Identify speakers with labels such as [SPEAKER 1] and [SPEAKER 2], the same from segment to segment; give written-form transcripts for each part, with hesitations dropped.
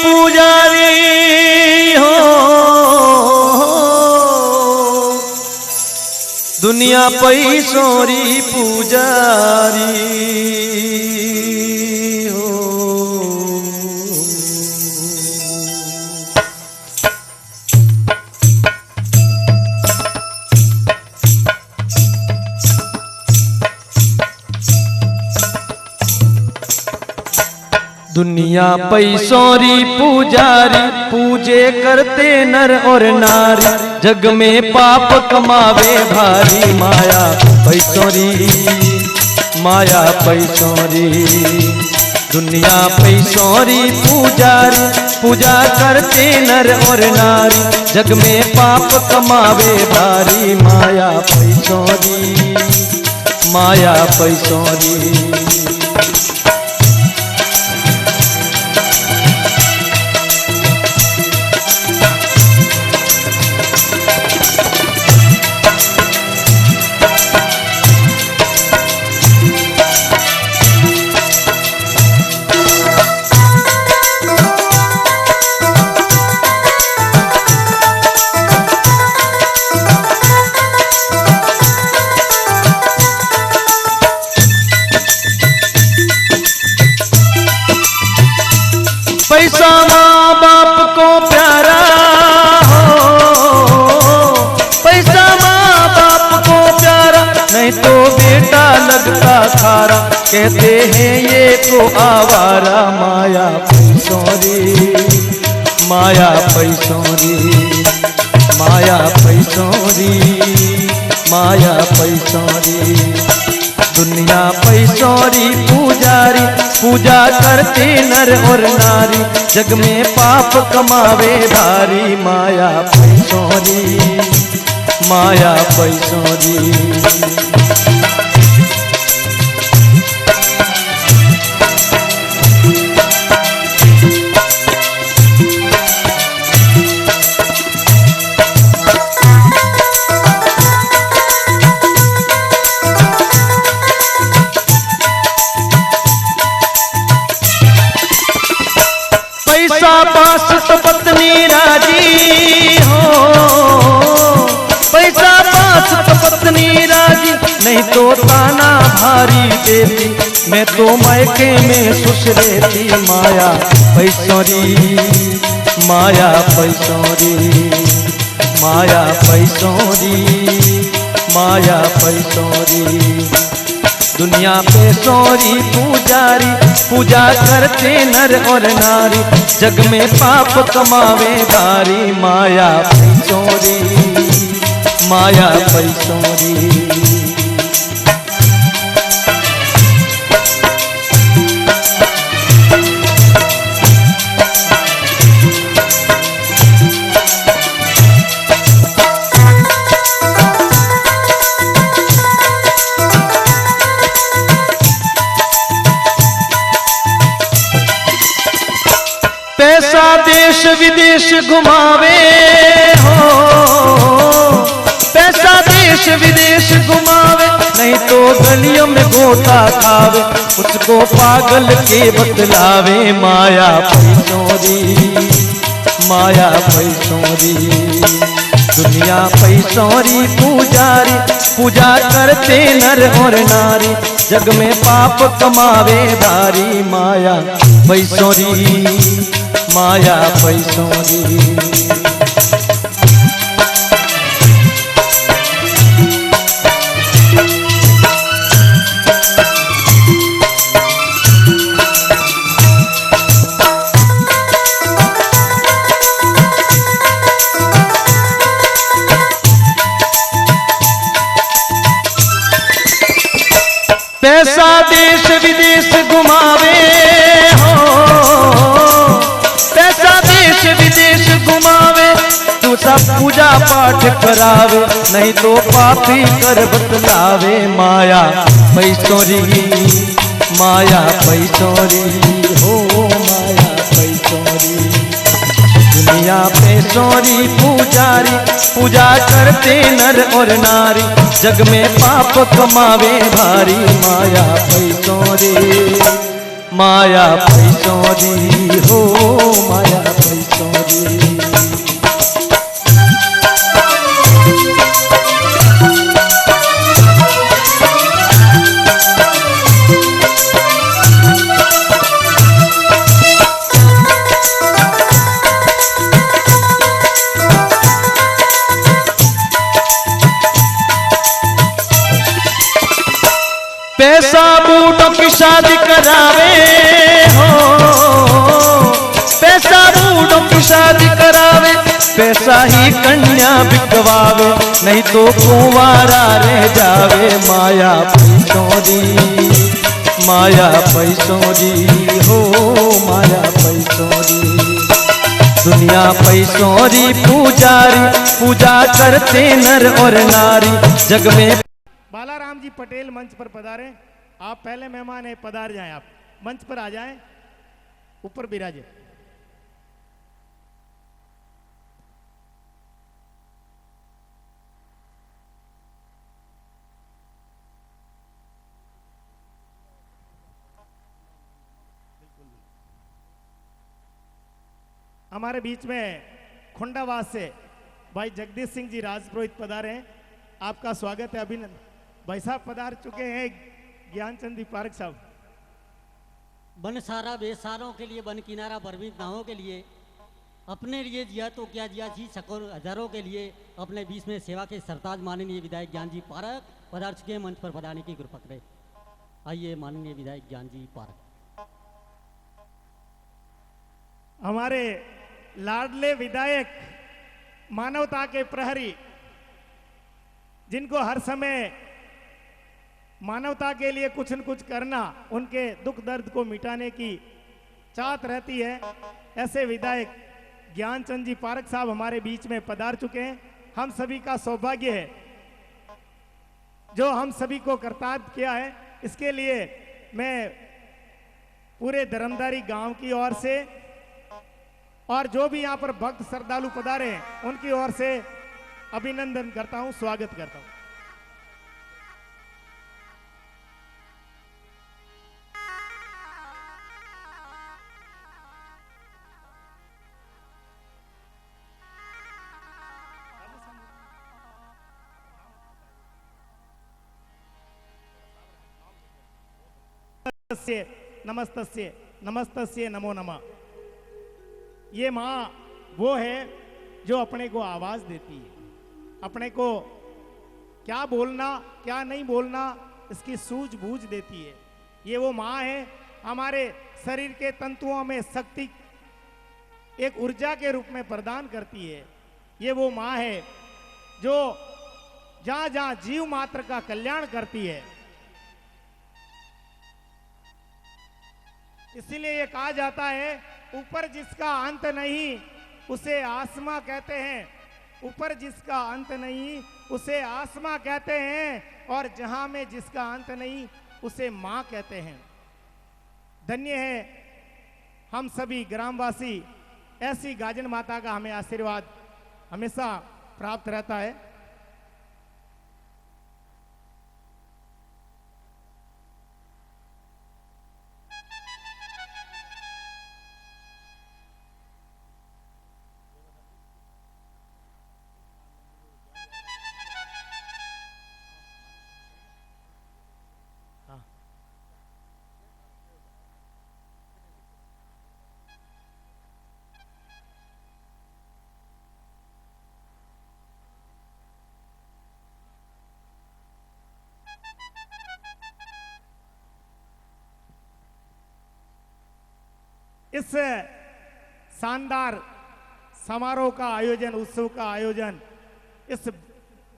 [SPEAKER 1] पुजारी हो, दुनिया पैसोरी पुजारी हो। दुनिया पैसोरी पुजारी पूजे करते नर और नारी, जग में पाप कमावे भारी। माया पैसोरी, माया पैसोरी, दुनिया पैसोरी पुजारी पूजा करते नर और नारी, जग में पाप कमावे भारी। माया पैसोरी, माया पैसोरी। पैसा माँ बाप को प्यारा हो, पैसा माँ बाप को प्यारा, नहीं तो बेटा लगता खारा। कहते हैं ये को आवारा। माया पैसोरी, माया पैसोरी, माया पैसोरी, माया पैसोरी। दुनिया पैसोरी पुजारी पूजा करते नर और नारी, जग में पाप कमावे भारी। माया पैसोरी, माया पैसोरी। पैसा पास तो पत्नी राजी हो, पैसा पास तो पत्नी राजी, नहीं तो ताना भारी देती। मैं तो मायके में खुश रहती। माया पैसोरी, माया पैसोरी, माया पैसोरी, माया पैसोरी। दुनिया पैसोरी पुजारी पूजा करते नर और नारी, जग में पाप कमावे भारी। माया पैसोरी, माया पैसोरी। पैसा देश विदेश घुमावे हो, पैसा देश विदेश घुमावे, नहीं तो गलियों में गोता खावे, उसको पागल के बतलावे। माया पैसोरी, माया पैसोरी। दुनिया पैसोरी पुजारी पूजा करते नर और नारी, जग में पाप कमावे भारी। माया पैसोरी, माया पैसोरी। पैसा देश विदेश घुमावे हो, पैसा देश विदेश घुमावे, तू सब पूजा पाठ करावे, नहीं तो पापी कर बतलावे। माया पैसोरी, माया पैसोरी हो, माया पैसोरी। दुनिया पैसोरी पुजारी पूजा करते नर और नारी, जग में पाप कमावे भारी। माया पैसोरी, माया पैसोरी हो माया पैसोरी। पैसा बूढ़ों की शादी करावे हो, पैसा बूढ़ों की शादी करावे, पैसा ही कन्या बिकवावे, नहीं तो कुंवारा रह जावे। माया पैसोरी माया पैसोरी हो माया पैसोरी। दुनिया पैसोरी पुजारी, पूजा करते नर और नारी, जग में।
[SPEAKER 2] बालाराम जी पटेल मंच पर पधारे। आप पहले मेहमान हैं, पधार जाएं। आप मंच पर आ जाएं, ऊपर विराजे। हमारे बीच में खुंडावास से भाई जगदीश सिंह जी राजपुरोहित पधारे हैं। आपका स्वागत है, अभिनंदन। भाई साहब पधार चुके हैं ज्ञानचंद जी पारक साहब।
[SPEAKER 3] बन सारा बेसारों के लिए, बन किनारा परमित नावों के लिए, अपने लिए जिया तो क्या जिया जी सकों हजारों के लिए, अपने बीच में सेवा के सरताज माननीय विधायक ज्ञान जी पारक पधार चुके हैं। मंच पर पधारने की कृपा करें। आइए माननीय विधायक ज्ञान जी पारक।
[SPEAKER 2] हमारे लाडले विधायक, मानवता के प्रहरी, जिनको हर समय मानवता के लिए कुछ न कुछ करना, उनके दुख दर्द को मिटाने की चाहत रहती है, ऐसे विधायक ज्ञानचंद जी पारक साहब हमारे बीच में पधार चुके हैं। हम सभी का सौभाग्य है जो हम सभी को कर्तव्य किया है। इसके लिए मैं पूरे धर्मदारी गांव की ओर से और जो भी यहां पर भक्त श्रद्धालु पधारे हैं उनकी ओर से अभिनंदन करता हूं, स्वागत करता हूं। नमस्तस्य नमस्तस्य नमो नमः। ये माँ वो है जो अपने को आवाज देती है, अपने को क्या बोलना क्या नहीं बोलना इसकी सूझबूझ देती है। ये वो माँ है, हमारे शरीर के तंतुओं में शक्ति एक ऊर्जा के रूप में प्रदान करती है। ये वो माँ है जो जहां जहां जीव मात्र का कल्याण करती है। इसीलिए ये कहा जाता है, ऊपर जिसका अंत नहीं उसे आसमां कहते हैं, ऊपर जिसका अंत नहीं उसे आसमां कहते हैं, और जहां में जिसका अंत नहीं उसे मां कहते हैं। धन्य है हम सभी ग्रामवासी, ऐसी गाजन माता का हमें आशीर्वाद हमेशा प्राप्त रहता है। इस शानदार समारोह का आयोजन, उत्सव का आयोजन, इस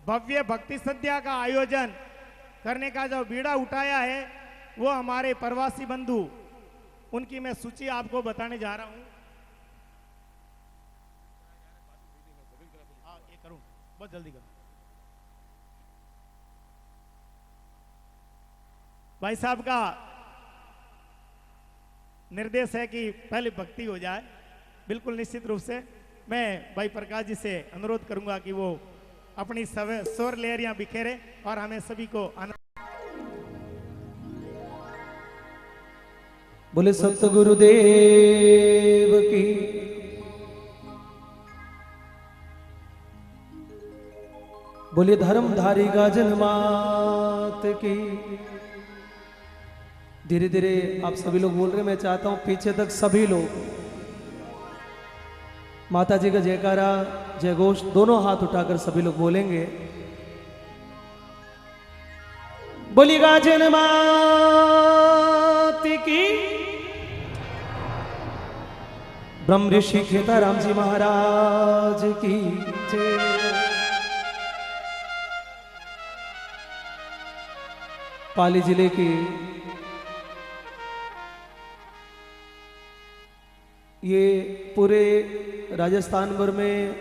[SPEAKER 2] भव्य भक्ति सद्या का आयोजन करने का जो बीड़ा उठाया है वो हमारे प्रवासी बंधु, उनकी मैं सूची आपको बताने जा रहा हूं। ये करूं, बहुत जल्दी करूं। भाई साहब का निर्देश है कि पहले भक्ति हो जाए। बिल्कुल निश्चित रूप से मैं भाई प्रकाश जी से अनुरोध करूंगा कि वो अपनी स्वर लहरियां बिखेरे और हमें सभी को
[SPEAKER 1] बोले सतगुरुदेव की। बोले धर्मधारी गाजन मात की। धीरे धीरे आप सभी लोग बोल रहे, मैं चाहता हूं पीछे तक सभी लोग माता जी का जयकारा जय घोष दोनों हाथ उठाकर सभी लोग बोलेंगे। बोली गाजन मात की। ब्रह्म ऋषि खेताराम जी महाराज की जय। पाली जिले की ये पूरे राजस्थान भर में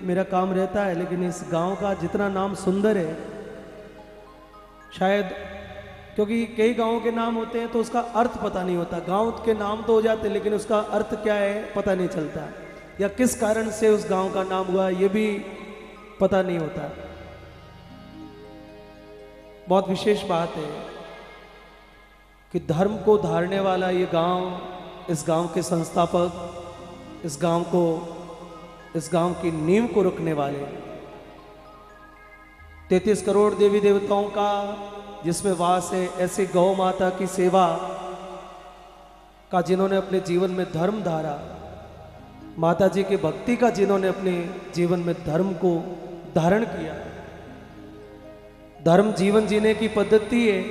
[SPEAKER 1] मेरा काम रहता है, लेकिन इस गांव का जितना नाम सुंदर है, शायद क्योंकि कई गांवों के नाम होते हैं तो उसका अर्थ पता नहीं होता। गांव के नाम तो हो जाते लेकिन उसका अर्थ क्या है पता नहीं चलता, या किस कारण से उस गांव का नाम हुआ ये भी पता नहीं होता। बहुत विशेष बात है कि धर्म को धारने वाला ये गांव, इस गांव के संस्थापक, इस गांव की नींव को रखने वाले 33 करोड़ देवी देवताओं का जिसमें वास है, ऐसी गौ माता की सेवा का जिन्होंने अपने जीवन में धर्म धारा, माता जी की भक्ति का जिन्होंने अपने जीवन में धर्म को धारण किया। धर्म जीवन जीने की पद्धति है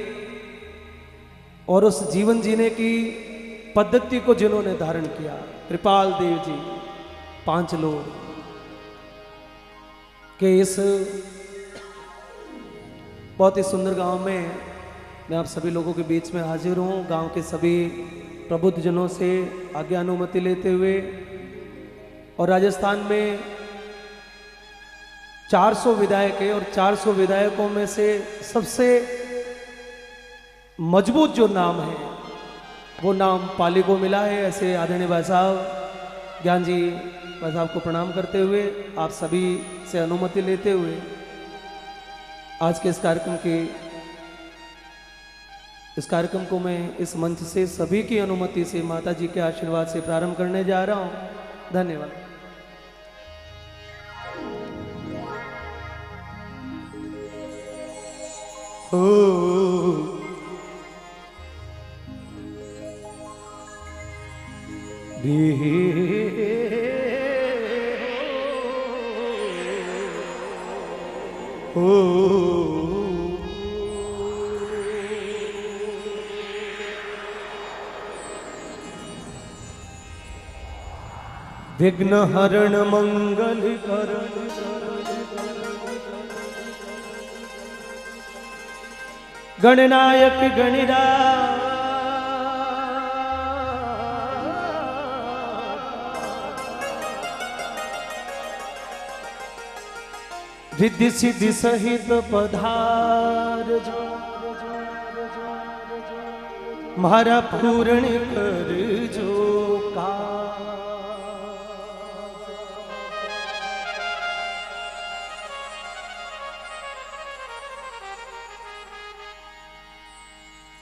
[SPEAKER 1] और उस जीवन जीने की पद्धति को जिन्होंने धारण किया, कृपाल देव जी पांच लोग के इस बहुत ही सुंदर गांव में मैं आप सभी लोगों के बीच में हाजिर हूं। गांव के सभी प्रबुद्ध जनों से आज्ञा अनुमति लेते हुए, और राजस्थान में 400 विधायक है और 400 विधायकों में से सबसे मजबूत जो नाम है वो नाम पाली को मिला है। ऐसे आदरणीय भाई साहब ज्ञान जी भाई साहब को प्रणाम करते हुए, आप सभी से अनुमति लेते हुए आज के इस कार्यक्रम को मैं इस मंच से सभी की अनुमति से माता जी के आशीर्वाद से प्रारंभ करने जा रहा हूं। धन्यवाद। विघ्न हरण मंगल करण गणनायक गणिरा रिद्धि सिद्धि सहित पधार जो मारा पूर्ण कर जो का।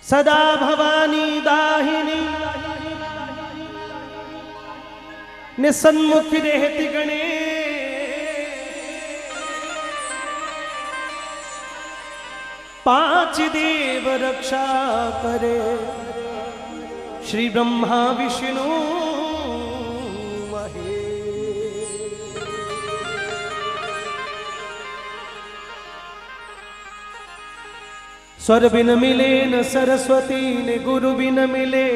[SPEAKER 1] सदा भवानी दाहिनी ने सन्मुख रहती गणे पांच देव रक्षा करे श्री ब्रह्मा विष्णु महेश। स्वर बिन मिले न सरस्वती ने गुरु बिन मिले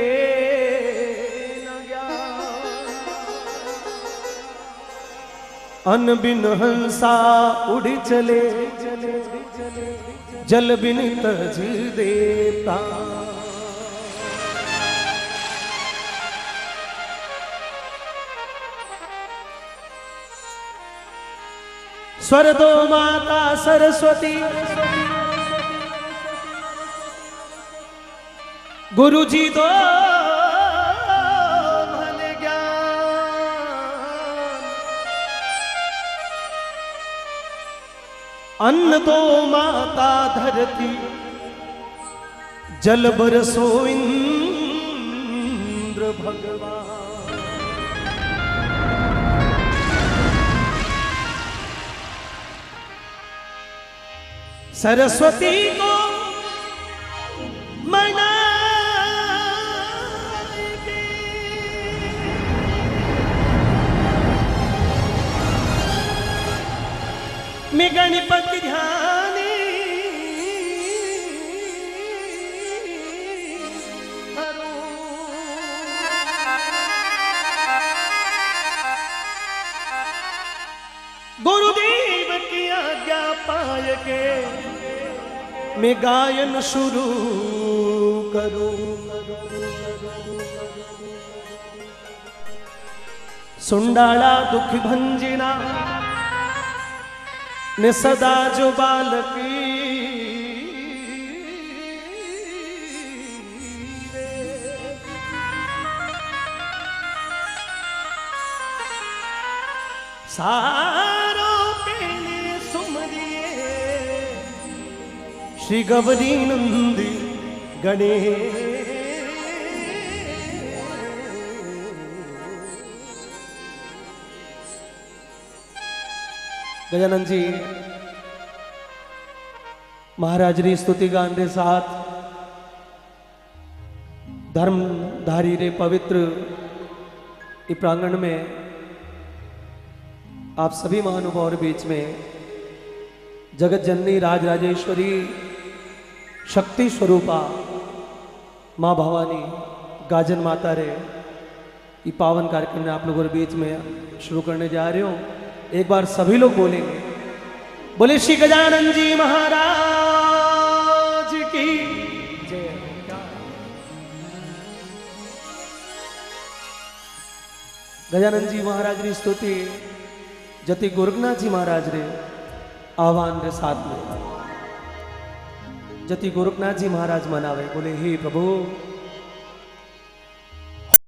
[SPEAKER 1] न ज्ञान। अन्न बिन हंसा उड़ चले जल बिन तज देता। स्वर दो माता सरस्वती गुरु जी दो भले ज्ञान। अन्न दो माता धरती जल बरसो भगवान। सरस्वती को मनाएंगे, मैं गणपति ध्यानी गुरुदेव की आज्ञा पाए के मैं गायन शुरू करूं। सुंडाला दुख भंजना ने सदा जो बालकी सारों के लिए सुमरिए श्री गौरी नंदी गणेश। गजानन जी महाराज री स्तुति गान के साथ धर्मधारी रे पवित्र इस प्रांगण में आप सभी महानुभावों बीच में जगत जननी राज राजेश्वरी शक्ति स्वरूपा माँ भवानी गाजन माता रे ये पावन कार्यक्रम में आप लोगों के बीच में शुरू करने जा रहे हो। एक बार सभी लोग बोलेंगे, बोले श्री गजानन जी महाराज की जय। गजानन जी महाराज की स्तुति जति गोरखनाथ जी महाराज रे आह्वान रे साथ में जति गोरखनाथ जी महाराज मनावे, बोले हे प्रभु